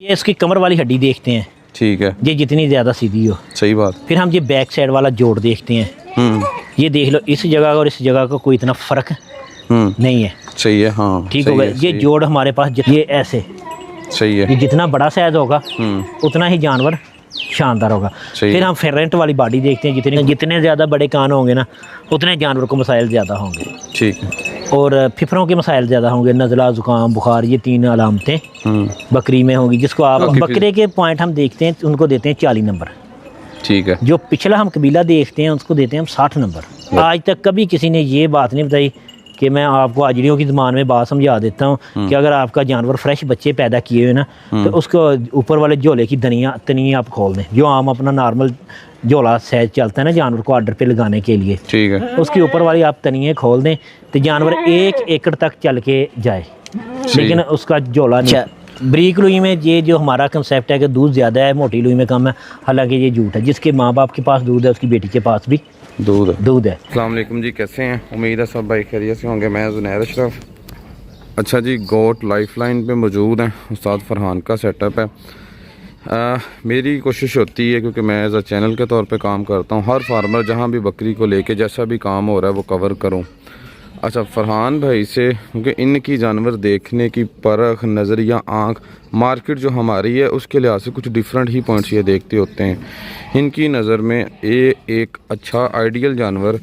ये इसकी कमर वाली हड्डी देखते हैं, ठीक है, ये जितनी ज़्यादा सीधी हो। सही बात। फिर हम ये बैक साइड वाला जोड़ देखते हैं, ये देख लो इस जगह का और इस जगह का कोई इतना फ़र्क नहीं है। सही है, हाँ ठीक हो गया। ये जोड़ हमारे पास ये ऐसे सही है, ये जितना बड़ा साइज होगा उतना ही जानवर शानदार होगा। फिर हम फेरेंट वाली बॉडी देखते हैं, जितने ज़्यादा बड़े कान होंगे ना उतने जानवर को मसाइल ज़्यादा होंगे। ठीक है। और फिफरों के मसाइल ज़्यादा होंगे, नज़ला, ज़ुकाम, बुखार, ये 3 अलामतें बकरी में होंगी, जिसको आप बकरे के पॉइंट हम देखते हैं उनको देते हैं 40 नंबर। ठीक है। जो पिछला हम कबीला देखते हैं उसको देते हैं हम 60 नंबर। आज तक कभी किसी ने ये बात नहीं बताई कि मैं आपको आजड़ियों की ज़बान में बात समझा देता हूँ कि अगर आपका जानवर फ्रेश बच्चे पैदा किए हुए ना तो उसको ऊपर वाले झोले की तनी आप खोल दें, जो आम अपना नॉर्मल झोला साइज चलता है ना जानवर को आर्डर पे लगाने के लिए, ठीक है, उसके ऊपर वाली आप तनिए खोल दें तो जानवर 1 एकड़ तक चल के जाए, लेकिन उसका झोला नहीं। बरीक लुई में ये जो हमारा कंसेप्ट है कि दूध ज़्यादा है, मोटी लुई में कम है, हालांकि ये झूठ है। जिसके माँ बाप के पास दूध है उसकी बेटी के पास भी दूध है। अस्सलाम वालेकुम जी, कैसे हैं? उम्मीद है सब भाई खैरियत से होंगे। मैं जुनैर अशरफ। अच्छा जी, गोट लाइफलाइन पे मौजूद हैं, उस्ताद फरहान का सेटअप है। मेरी कोशिश होती है, क्योंकि मैं एज अ चैनल के तौर पे काम करता हूँ, हर फार्मर जहाँ भी बकरी को लेके जैसा भी काम हो रहा है वो कवर करूँ। अच्छा, फरहान भाई से, क्योंकि इनकी जानवर देखने की परख, नज़रिया, आँख, मार्केट जो हमारी है उसके लिहाज से कुछ डिफरेंट ही पॉइंट्स ये देखते होते हैं। इनकी नज़र में ये एक अच्छा आइडियल जानवर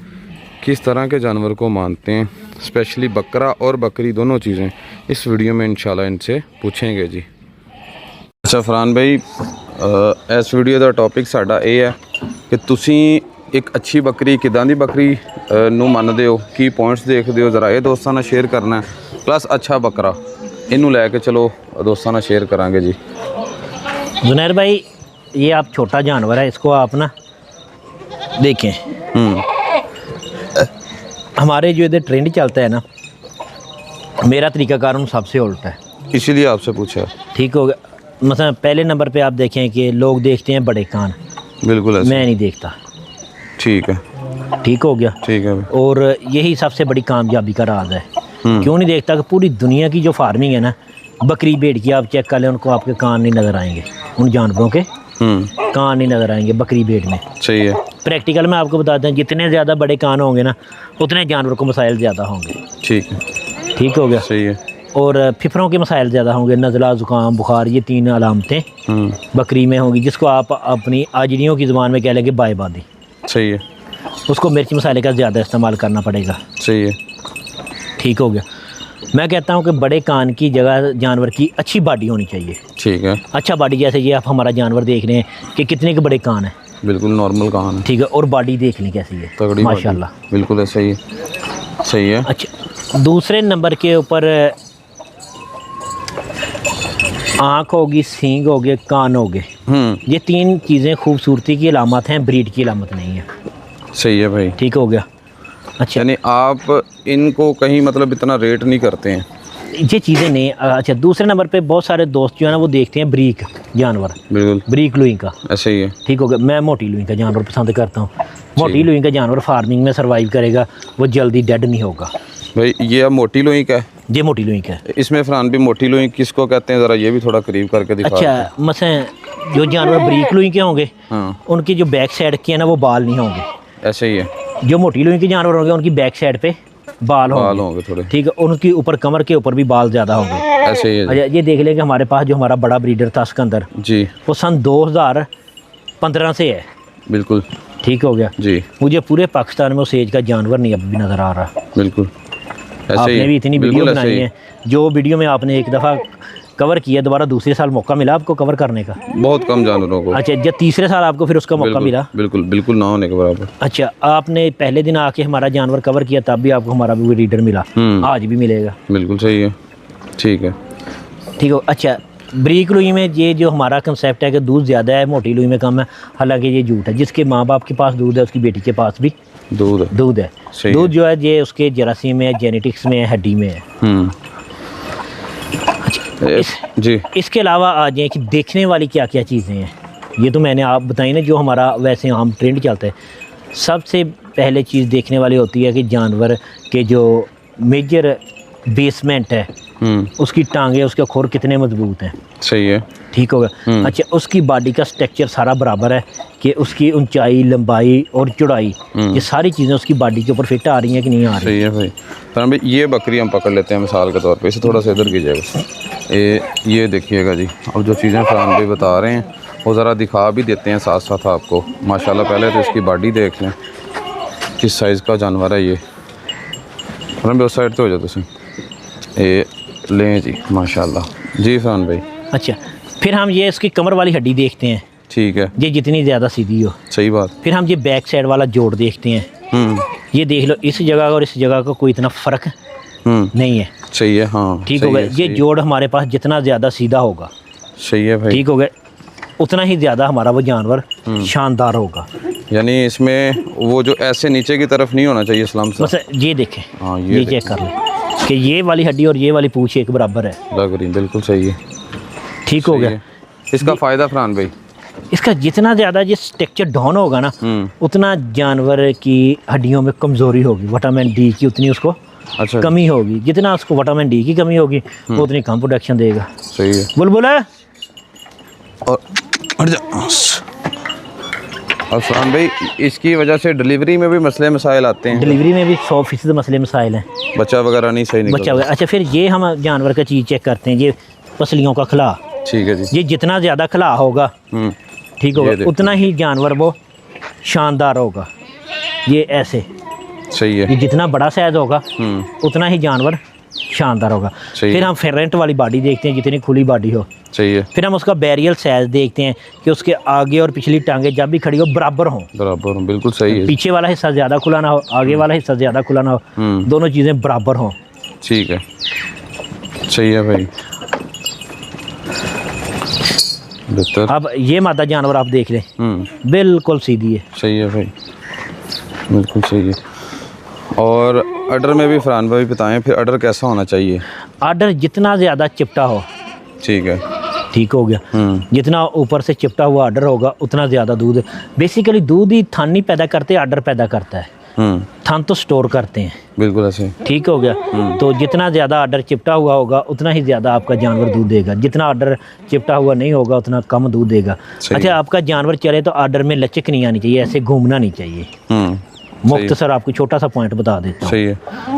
किस तरह के जानवर को मानते हैं, स्पेशली बकरा और बकरी दोनों चीज़ें इस वीडियो में इंशाल्लाह इनसे पूछेंगे जी। अच्छा फरहान भाई, इस वीडियो का टॉपिक साडा ये है कि तुसी एक अच्छी बकरी किदां दी बकरी नूं मनदे हो, की पॉइंट्स देखदे हो, ज़रा ये दोस्तों ने शेयर करना है। प्लस अच्छा बकरा इनू लैके चलो दोस्तों ने शेयर करांगे जी। जुनैर भाई, ये आप छोटा जानवर है, इसको आप ना देखें, हमारे जो इधर ट्रेंड चलता है ना, मेरा तरीकाकार उन सबसे उल्टा है, इसीलिए आपसे पूछा। ठीक हो गया। मतलब पहले नंबर पे आप देखें कि लोग देखते हैं बड़े कान, बिल्कुल मैं नहीं देखता। ठीक है, ठीक हो गया, ठीक है। और यही सबसे बड़ी कामयाबी का राज है। क्यों नहीं देखता कि पूरी दुनिया की जो फार्मिंग है ना, बकरी भेड़ की आप चेक कर लें, उनको आपके कान नहीं नज़र आएंगे, उन जानवरों के कान नहीं नज़र आएंगे बकरी भेड़ में। सही है। प्रैक्टिकल में आपको बताते हैं, जितने ज़्यादा बड़े कान होंगे ना उतने जानवर को मसाइल ज़्यादा होंगे। ठीक है, ठीक हो गया। सही है। और फिफरों के मसाइल ज़्यादा होंगे, नज़ला, ज़ुकाम, बुखार, ये 3 अलामतें बकरी में होंगी, जिसको आप अपनी आजड़ियों की ज़ुबान में कह लेंगे बायबादी। सही है। उसको मिर्च मसाले का ज़्यादा इस्तेमाल करना पड़ेगा। सही है। ठीक हो गया। मैं कहता हूँ कि बड़े कान की जगह जानवर की अच्छी बॉडी होनी चाहिए। ठीक है। अच्छा बॉडी, जैसे ये आप हमारा जानवर देख रहे हैं कि कितने के बड़े कान हैं, बिल्कुल नॉर्मल कान है। ठीक है। और बॉडी देख लें कैसी है, माशाल्लाह, बिल्कुल है। सही है, सही है। अच्छा, दूसरे नंबर के ऊपर आँख होगी, सींग हो गए, कान हो गए, ये 3 चीज़ें खूबसूरती की अलामत हैं, ब्रीड की अलामत नहीं है। सही है भाई। ठीक हो गया। अच्छा, यानी आप इनको कहीं मतलब इतना रेट नहीं करते हैं, ये चीज़ें नहीं। अच्छा, दूसरे नंबर पे बहुत सारे दोस्त जो है ना वो देखते हैं ब्रीक जानवर, बिल्कुल ब्रीक लुई का। ऐसे ही है। ठीक हो गया। मैं मोटी लुई का जानवर पसंद करता हूँ। मोटी लुई का जानवर फार्मिंग में सर्वाइव करेगा, वो जल्दी डेड नहीं होगा। भाई ये अब मोटी लोई का है, ये मोटी लुई का है। इसमें फरहान भी मोटी लोई किसको कहते हैं, ज़रा ये भी थोड़ा करीब करके दिखा। अच्छा, मसलन जो जानवर ब्रीक लुई के होंगे उनकी जो बैक साइड के है ना वो बाल नहीं होंगे। ऐसे ही है। जो मोटी लुई के जानवर होंगे उनकी बैक साइड पे बाल होंगे थोड़े। ठीक है। उनकी ऊपर कमर के ऊपर भी बाल ज़्यादा होंगे। ऐसे ही है। अच्छा, ये देख लें कि हमारे पास जो हमारा बड़ा ब्रीडर था सिकंदर जी, वो सन 2015 से है। बिल्कुल ठीक हो गया जी। मुझे पूरे पाकिस्तान में उस एज का जानवर नहीं अभी भी नज़र आ रहा। बिल्कुल ऐसे आपने ही, भी इतनी वीडियो बनाई है, जो वीडियो में आपने एक दफ़ा कवर किया, दोबारा दूसरे साल मौका मिला आपको कवर करने का? बहुत कम जानवरों को। अच्छा, जब तीसरे साल आपको फिर उसका मौका मिला? बिल्कुल बिल्कुल ना होने के बराबर। अच्छा, आपने पहले दिन आके हमारा जानवर कवर किया, तब भी आपको हमारा भी रीडर मिला, आज भी मिलेगा। बिल्कुल सही है। ठीक है, ठीक हो। अच्छा, ब्रीक लुई में ये जो हमारा कंसेप्ट है कि दूध ज़्यादा है, मोटी लुई में कम है, हालांकि ये झूठ है। जिसके माँ बाप के पास दूध है उसकी बेटी के पास भी दूध है। दूध जो है ये उसके जरासीम में है, जेनेटिक्स में है, हड्डी में है। जी। इसके अलावा आ जाए कि देखने वाली क्या क्या चीज़ें हैं, ये तो मैंने आप बताई ना, जो हमारा वैसे आम ट्रेंड चलता है। सबसे पहले चीज़ देखने वाली होती है कि जानवर के जो मेजर बेसमेंट है उसकी टांगे, उसके खुर कितने मजबूत हैं। सही है। ठीक हो गया। अच्छा, उसकी बॉडी का स्ट्रक्चर सारा बराबर है कि उसकी ऊंचाई, लंबाई और चौड़ाई, ये सारी चीज़ें उसकी बॉडी के ऊपर फिट आ रही हैं कि नहीं आ रही। सही है भाई। फरहान भाई ये बकरी हम पकड़ लेते हैं मिसाल के तौर पे, इसे थोड़ा सा इधर कीजिएगा। ये देखिएगा जी, अब जो चीज़ें फरहान भाई बता रहे हैं वो ज़रा दिखा भी देते हैं साथ साथ आपको। माशाल्लाह पहले तो इसकी बॉडी देख लें, किस साइज़ का जानवर है ये। फरहान भाई उस साइड तो हो जाते ये लें जी, माशाल्लाह जी फरहान भाई। अच्छा, फिर हम ये इसकी कमर वाली हड्डी देखते हैं, ठीक है, ये जितनी ज़्यादा सीधी हो। सही बात। फिर हम ये बैक साइड वाला जोड़ देखते हैं, ये देख लो इस जगह और इस जगह का कोई इतना फ़र्क नहीं है। सही है, हाँ ठीक हो गया। ये जोड़ हमारे पास जितना ज़्यादा सीधा होगा, सही है भाई, ठीक हो गया, उतना ही ज़्यादा हमारा वो जानवर शानदार होगा। यानी इसमें वो जो ऐसे नीचे की तरफ नहीं होना चाहिए इस्लाम से। बस ये देखें, हाँ ये चेक कर लें कि ये वाली हड्डी और ये वाली पूंछ एक बराबर है, लग रही, बिल्कुल सही है। ठीक हो गया। इसका फ़ायदा फरहान भाई, इसका जितना ज़्यादा ये स्ट्रक्चर डाउन होगा ना, उतना जानवर की हड्डियों में कमज़ोरी होगी, विटामिन डी की उतनी उसको अच्छा कमी होगी। जितना उसको विटामिन डी की कमी होगी वो उतनी कम प्रोडक्शन देगा। सही है। बुलबुल है और फरहान भाई इसकी वजह से डिलीवरी में भी मसले मसाइल आते हैं। डिलीवरी में भी 100% मसले मसाइल हैं, बच्चा वगैरह नहीं सही निकलता। बच्चा वगैरह। अच्छा, फिर ये हम जानवर का चीज़ चेक करते हैं, ये पसलियों का खिला। ठीक है जी। ये जितना ज़्यादा खिला होगा, ठीक होगा, उतना ही जानवर वो शानदार होगा। ये ऐसे, सही है। ये जितना बड़ा साइज होगा उतना ही जानवर शानदार होगा। फिर हम फेरेंट वाली बॉडी देखते हैं, जितनी खुली बॉडी हो। सही है। फिर हम उसका बैरियल साइज देखते हैं कि उसके आगे और पिछली टांगे जब भी खड़ी हो बराबर हों, बराबर हों, बिल्कुल सही है। पीछे वाला हिस्सा ज़्यादा खुला ना हो, आगे वाला हिस्सा ज़्यादा खुला ना हो, दोनों चीज़ें बराबर हों। ठीक है, सही है भाई, बेहतर। अब ये मादा जानवर आप देख लें, बिल्कुल सीधी है। सही है भाई, बिल्कुल सही है। और अडर में भी फरहान भाई बताएं, फिर अडर कैसा होना चाहिए? आर्डर जितना ज़्यादा चिपटा हो, ठीक है, ठीक हो गया। जितना ऊपर से चिपटा हुआ आर्डर होगा उतना ज़्यादा दूध। बेसिकली दूध ही थान नहीं पैदा करते, आर्डर पैदा करता है। थान तो स्टोर करते हैं, बिल्कुल ऐसे। ठीक हो गया। तो जितना ज़्यादा आर्डर चिपटा हुआ होगा उतना ही ज़्यादा आपका जानवर दूध देगा, जितना आर्डर चिपटा हुआ नहीं होगा उतना कम दूध देगा। अच्छा, आपका जानवर चले तो आर्डर में लचक नहीं आनी चाहिए, ऐसे घूमना नहीं चाहिए। मुख्तसर आपको छोटा सा पॉइंट बता देता हूँ। सही है।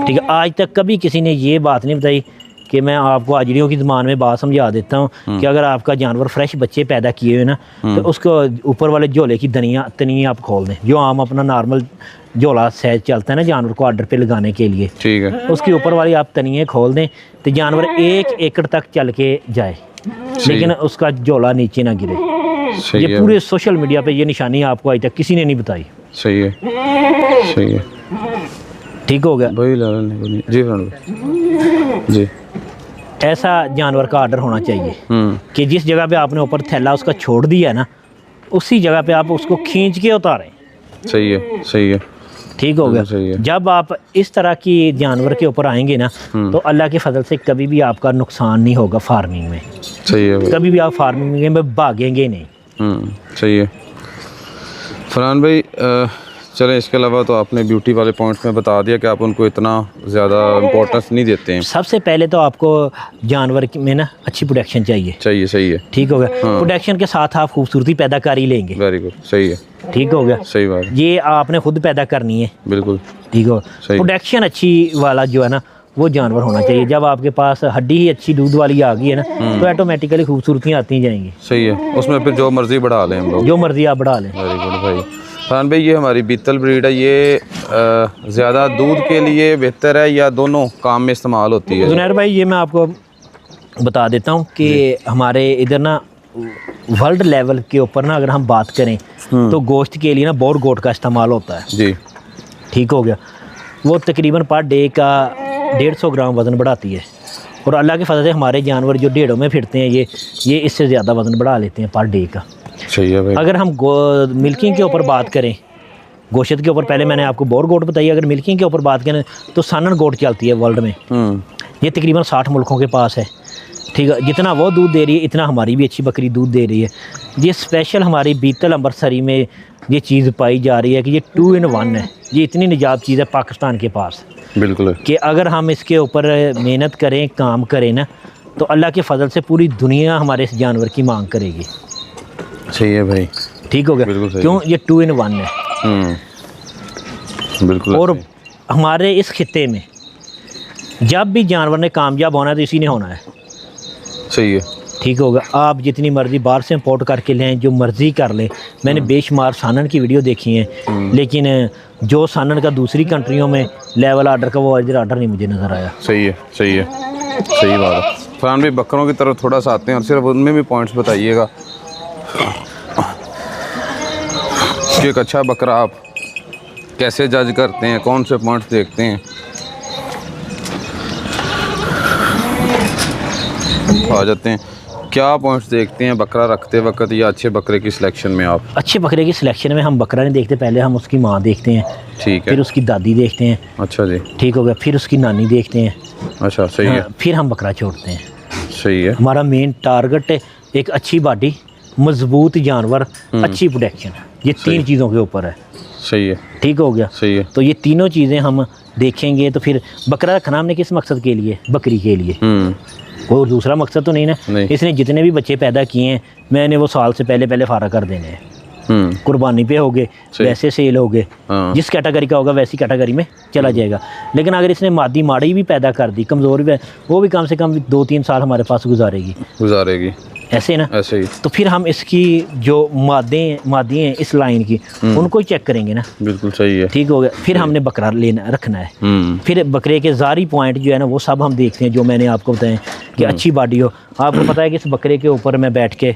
ठीक है, आज तक कभी किसी ने ये बात नहीं बताई कि मैं आपको आजड़ियों की ज़बान में बात समझा देता हूँ कि अगर आपका जानवर फ्रेश बच्चे पैदा किए हुए ना, तो उसको ऊपर वाले झोले की तनी आप खोल दें, जो आम अपना नॉर्मल झोला साइज चलता है ना जानवर को आर्डर पे लगाने के लिए, ठीक है, उसकी ऊपर वाली आप तनिए खोल दें तो जानवर 1 एकड़ तक चल के जाए, लेकिन उसका झोला नीचे ना गिरे। ये पूरे सोशल मीडिया पे ये निशानी आपको आज तक किसी ने नहीं बताई। सही है, सही है, ठीक हो गया भाई। जी जी, ऐसा जानवर का आर्डर होना चाहिए कि जिस जगह पे आपने ऊपर थैला उसका छोड़ दिया ना, उसी जगह पे आप उसको खींच के उतारें। सही है, सही है, ठीक हो गया। जब आप इस तरह की जानवर के ऊपर आएंगे ना, तो अल्लाह के फजल से कभी भी आपका नुकसान नहीं होगा फार्मिंग में। सही है भाई। कभी भी आप फार्मिंग में भागेंगे नहीं। सही है फरहान भाई। चलें, इसके अलावा तो आपने ब्यूटी वाले पॉइंट्स में बता दिया कि आप उनको इतना ज़्यादा इम्पोर्टेंस नहीं देते हैं। सबसे पहले तो आपको जानवर में ना अच्छी प्रोडक्शन चाहिए। सही है, ठीक हो गया। प्रोडक्शन के साथ आप खूबसूरती पैदा कर ही लेंगे। वेरी गुड, सही है, ठीक हो गया, सही बात। ये आपने खुद पैदा करनी है, बिल्कुल ठीक हो। प्रोडक्शन अच्छी वाला जो है ना वो जानवर होना चाहिए। जब आपके पास हड्डी ही अच्छी दूध वाली आ गई है ना, तो ऑटोमेटिकली खूबसूरतियाँ आती जाएंगी। सही है, उसमें फिर जो मर्जी बढ़ा लें हम लोग, जो मर्जी आप बढ़ा लें। वेरी गुड भाई। फरहान भाई, ये हमारी बीतल ब्रीड है, ये ज़्यादा दूध के लिए बेहतर है या दोनों काम में इस्तेमाल होती है? जुनैर भाई, ये मैं आपको बता देता हूँ कि हमारे इधर ना वर्ल्ड लेवल के ऊपर ना अगर हम बात करें तो गोश्त के लिए ना बोर गोट का इस्तेमाल होता है जी। ठीक हो गया। वो तकरीबन पर डे का 150 ग्राम वज़न बढ़ाती है, और अल्लाह के फजल से हमारे जानवर जो ढेड़ों में फिरते हैं ये इससे ज़्यादा वज़न बढ़ा लेते हैं पर डे का। सही है भाई। अगर हम मिल्किंग के ऊपर बात करें, गोश्त के ऊपर पहले मैंने आपको बोर गोट बताई, अगर मिल्किंग के ऊपर बात करें तो सानन गोट चलती है वर्ल्ड में। ये तकरीबन 60 मुल्कों के पास है, ठीक है। जितना वो दूध दे रही है इतना हमारी भी अच्छी बकरी दूध दे रही है। ये स्पेशल हमारी बीतल अमृतसरी में ये चीज़ पाई जा रही है कि ये 2 in 1 है। ये इतनी निजात चीज़ है पाकिस्तान के पास बिल्कुल कि अगर हम इसके ऊपर मेहनत करें, काम करें ना, तो अल्लाह के फजल से पूरी दुनिया हमारे इस जानवर की मांग करेगी। सही है भाई, ठीक हो गया, बिल्कुल सही क्यों? ये 2 in 1 है। बिल्कुल। और हमारे इस खित्ते में जब भी जानवर ने कामयाब होना है तो इसी ने होना है। सही है। ठीक होगा, आप जितनी मर्जी बाहर से इंपोर्ट करके लें, जो मर्जी कर लें। मैंने बेशुमार सानन की वीडियो देखी है, लेकिन जो सानन का दूसरी कंट्रियों में लेवल आर्डर का, वो इधर आर्डर नहीं मुझे नज़र आया। सही है, सही है, सही बात है। फरहान भाई बकरों की तरफ थोड़ा सा आते हैं और सिर्फ उनमें भी पॉइंट्स बताइएगा कि एक अच्छा बकरा आप कैसे जज करते हैं, कौन से पॉइंट्स देखते हैं। आ जाते हैं, क्या पॉइंट्स देखते हैं बकरा रखते वक्त या अच्छे बकरे की सिलेक्शन में आप? अच्छे बकरे की सिलेक्शन में हम बकरा नहीं देखते, पहले हम उसकी माँ देखते हैं, ठीक है, फिर उसकी दादी देखते हैं। अच्छा जी, ठीक हो गया, फिर उसकी नानी देखते हैं। अच्छा सही है, फिर हम बकरा छोड़ते हैं। सही है। हमारा मेन टारगेट एक अच्छी बॉडी, मजबूत जानवर, अच्छी प्रोटेक्शन, ये 3 चीज़ों के ऊपर है। सही है, ठीक हो गया, सही है। तो ये तीनों चीज़ें हम देखेंगे। तो फिर बकरा रखना हमने किस मकसद के लिए? बकरी के लिए, और दूसरा मकसद तो नहीं ना। नहीं। इसने जितने भी बच्चे पैदा किए हैं, मैंने वो साल से पहले फारा कर देने हैं। कुर्बानी पे हो गए, वैसे सेल हो गए, हाँ। जिस कैटेगरी का होगा वैसी कैटेगरी में चला जाएगा। लेकिन अगर इसने मादी माड़ी भी पैदा कर दी, कमज़ोर भी, वो भी कम से कम 2-3 साल हमारे पास गुजारेगी। ऐसे ना, ऐसे ही। तो फिर हम इसकी जो मादी हैं इस लाइन की, उनको ही चेक करेंगे ना। बिल्कुल सही है। ठीक हो गया, फिर हमने बकरा रखना है। फिर बकरे के ज़ारी पॉइंट जो है ना, वो सब हम देखते हैं, जो मैंने आपको बताया कि अच्छी बॉडी हो। आपको पता है कि इस बकरे के ऊपर मैं बैठ के,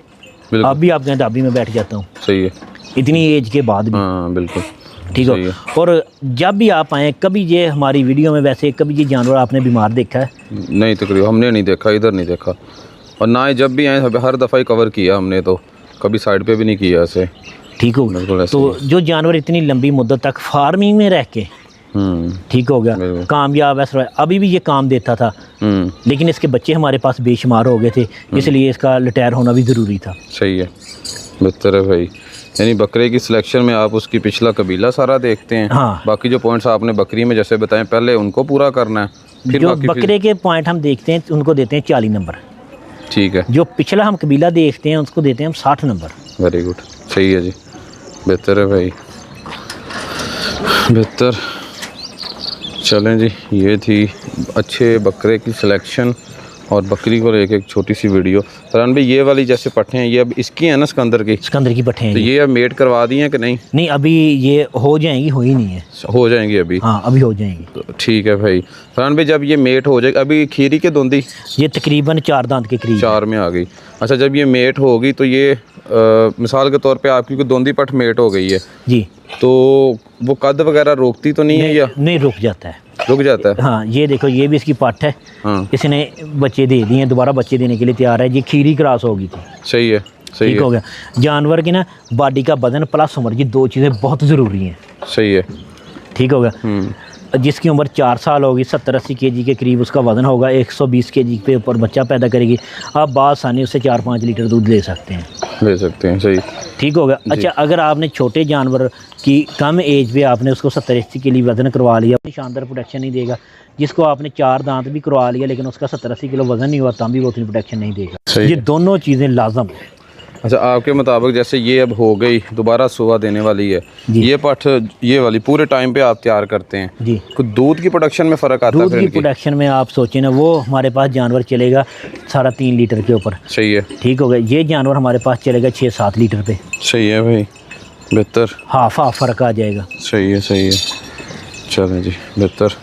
अब भी आप कहें अभी मैं बैठ जाता हूँ, सही है, इतनी एज के बाद भी। हाँ बिल्कुल ठीक हो। और जब भी आप आएँ, कभी ये हमारी वीडियो में वैसे कभी ये जानवर आपने बीमार देखा है? नहीं, तकरीबन हमने नहीं देखा, इधर नहीं देखा, और ना ही जब भी आए हर दफ़ा ही कवर किया हमने, तो कभी साइड पे भी नहीं किया ऐसे। ठीक हो। तो जो जानवर इतनी लंबी मुद्दत तक फार्मिंग में रह के, ठीक हो गया, कामयाब है, अभी भी ये काम देता था, लेकिन इसके बच्चे हमारे पास बेशुमार हो गए थे, इसलिए इसका रिटायर होना भी ज़रूरी था। सही है, बेहतर है भाई। यानी बकरे की सिलेक्शन में आप उसकी पिछला कबीला सारा देखते हैं। हाँ। बाकी जो पॉइंट्स आपने बकरी में जैसे बताएं, पहले उनको पूरा करना है, फिर जो बाकी बकरे के पॉइंट हम देखते हैं उनको देते हैं 40 नंबर। ठीक है। जो पिछला हम कबीला देखते हैं उसको देते हैं हम 60 नंबर। वेरी गुड, सही है जी, बेहतर है भाई, बेहतर। चलें जी, ये थी अच्छे बकरे की सिलेक्शन और बकरी को लेके एक छोटी सी वीडियो। फरहान भाई, ये वाली जैसे पट्ठे हैं, ये अब इसकी है ना, सिकंदर की पट्ठे हैं, तो ये अब मेट करवा दी हैं कि नहीं? नहीं, अभी ये हो जाएंगी, हो ही नहीं है। हो जाएंगी अभी? हाँ, अभी हो जाएंगी। तो ठीक है भाई। फरहान भाई, जब ये मेट हो जाएगी, अभी खीरी के दोंदी ये तकरीबन 4 दांत के करीब 4 में आ गई। अच्छा, जब ये मेट होगी तो ये मिसाल के तौर पे आपकी कोई दोंदी पट मेट हो गई है जी, तो वो कद वगैरह रोकती तो नहीं है या नहीं? रुक जाता है, रुक जाता है। हाँ, ये देखो, ये भी इसकी पट है। हाँ, इसने बच्चे दे दिए हैं, दोबारा बच्चे देने के लिए तैयार है। ये खीरी क्रॉस होगी थी। सही है, सही ठीक है, हो गया। जानवर की ना बॉडी का वजन प्लस उम्र, ये 2 चीज़ें बहुत ज़रूरी हैं। सही है। ठीक हो गया। जिसकी उम्र 4 साल होगी, 70-80 kg के करीब उसका वजन होगा, 120 kg पे ऊपर बच्चा पैदा करेगी, आप बासानी उससे 4-5 लीटर दूध ले सकते हैं। ले सकते हैं, सही। ठीक हो गया। अच्छा, अगर आपने छोटे जानवर की कम एज पे आपने उसको 70-80 kg वजन करवा लिया, अपनी शानदार प्रोटेक्शन नहीं देगा। जिसको आपने 4 दांत भी करवा लिया लेकिन उसका 70-80 किलो वजन नहीं हुआ, तब भी वो उतनी प्रोटेक्शन नहीं देगा। ये दोनों चीज़ें लाजम है। अच्छा, आपके मुताबिक जैसे ये अब हो गई, दोबारा सुबह देने वाली है, ये पठ ये वाली पूरे टाइम पे आप तैयार करते हैं जी, कुछ दूध की प्रोडक्शन में फ़र्क आता है? दूध की प्रोडक्शन में आप सोचें ना, वो हमारे पास जानवर चलेगा 3.5 लीटर के ऊपर। सही है। ठीक हो गया। ये जानवर हमारे पास चलेगा 6-7 लीटर पे। सही है भाई, बेहतर, हाफ फ़र्क आ जाएगा। सही है, सही है। चलें जी, बेहतर।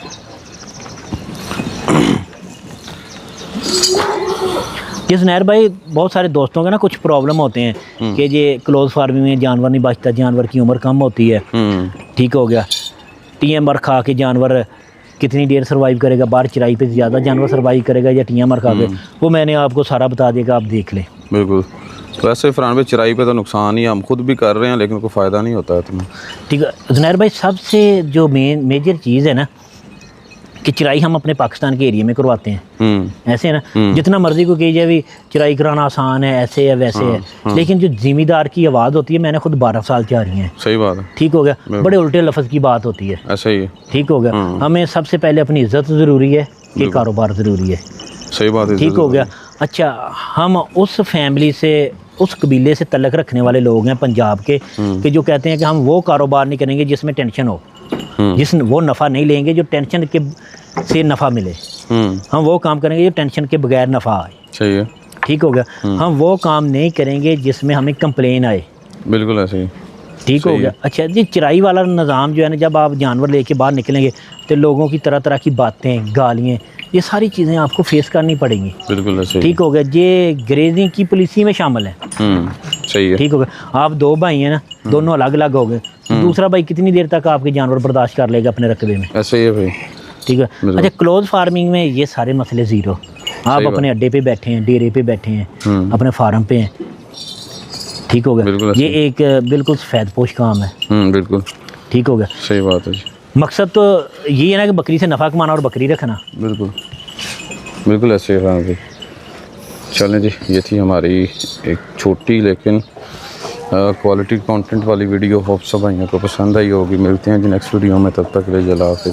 जी जुनैर भाई, बहुत सारे दोस्तों के ना कुछ प्रॉब्लम होते हैं कि ये क्लोज फार्मिंग में जानवर नहीं बचता, जानवर की उम्र कम होती है। ठीक हो गया। TMR खा के जानवर कितनी देर सर्वाइव करेगा, बाहर चराई पे ज़्यादा जानवर सर्वाइव करेगा या TMR खा के, वो मैंने आपको सारा बता दिया, आप देख लें। बिल्कुल। वैसे फरहान भाई, चराई पे तो नुकसान ही हम खुद भी कर रहे हैं, लेकिन कोई फ़ायदा नहीं होता है तुम्हें। ठीक है जुनैर भाई, सबसे जो मेजर चीज़ है ना, कि चराई हम अपने पाकिस्तान के एरिया में करवाते हैं, ऐसे है ना। जितना मर्जी को कही जाए भी चराई कराना आसान है, ऐसे है वैसे है, लेकिन जो जिम्मेदार की आवाज़ होती है, मैंने खुद 12 साल से आ रही है। सही बात है। ठीक हो गया, बड़े उल्टे लफ्ज़ की बात होती है, ऐसा ही है। ठीक हो गया। हमें सबसे पहले अपनी इज्जत ज़रूरी है कि कारोबार ज़रूरी है। सही बात है। ठीक हो गया। अच्छा, हम उस फैमिली से, उस कबीले से तल्लक रखने वाले लोग हैं पंजाब के, कि जो कहते हैं कि हम वो कारोबार नहीं करेंगे जिसमें टेंशन हो, वो नफ़ा नहीं लेंगे जो टेंशन के से नफ़ा मिले। हम वो काम करेंगे जो टेंशन के बगैर नफ़ा आए। सही है। ठीक हो गया। हम वो काम नहीं करेंगे जिसमें हमें कंप्लेन आए। बिल्कुल ऐसे ही। ठीक हो गया। अच्छा जी, चराई वाला निज़ाम जो है ना, जब आप जानवर लेके बाहर निकलेंगे तो लोगों की तरह तरह की बातें, गालियाँ, ये सारी चीज़ें आपको फेस करनी पड़ेंगी। बिल्कुल ऐसे ही। ठीक हो गया। ये ग्रेजिंग की पॉलिसी में शामिल है। सही है। ठीक हो गया। आप 2 भाई हैं ना, दोनों अलग अलग हो गए, तो दूसरा भाई कितनी देर तक आपके जानवर बर्दाश्त कर लेगा अपने रकबे में? ऐसे ही है भाई। ठीक है। अच्छा, क्लोज फार्मिंग में ये सारे मसले ज़ीरो। आप अपने अड्डे पे बैठे हैं, डेरे पे बैठे हैं, अपने फार्म पे हैं। ठीक हो गया। ये एक बिल्कुल सफ़ेदपोश काम है। बिल्कुल ठीक हो गया। सही बात है जी। मकसद तो ये है ना कि बकरी से नफ़ा कमाना और बकरी रखना। बिल्कुल बिल्कुल ऐसे ही है भाई। चलें जी, ये थी हमारी एक छोटी लेकिन क्वालिटी कंटेंट वाली वीडियो। होप सब भाइयों को पसंद आई होगी। मिलते हैं जी नेक्स्ट वीडियो में, तब तक के लिए जला हाफिज़।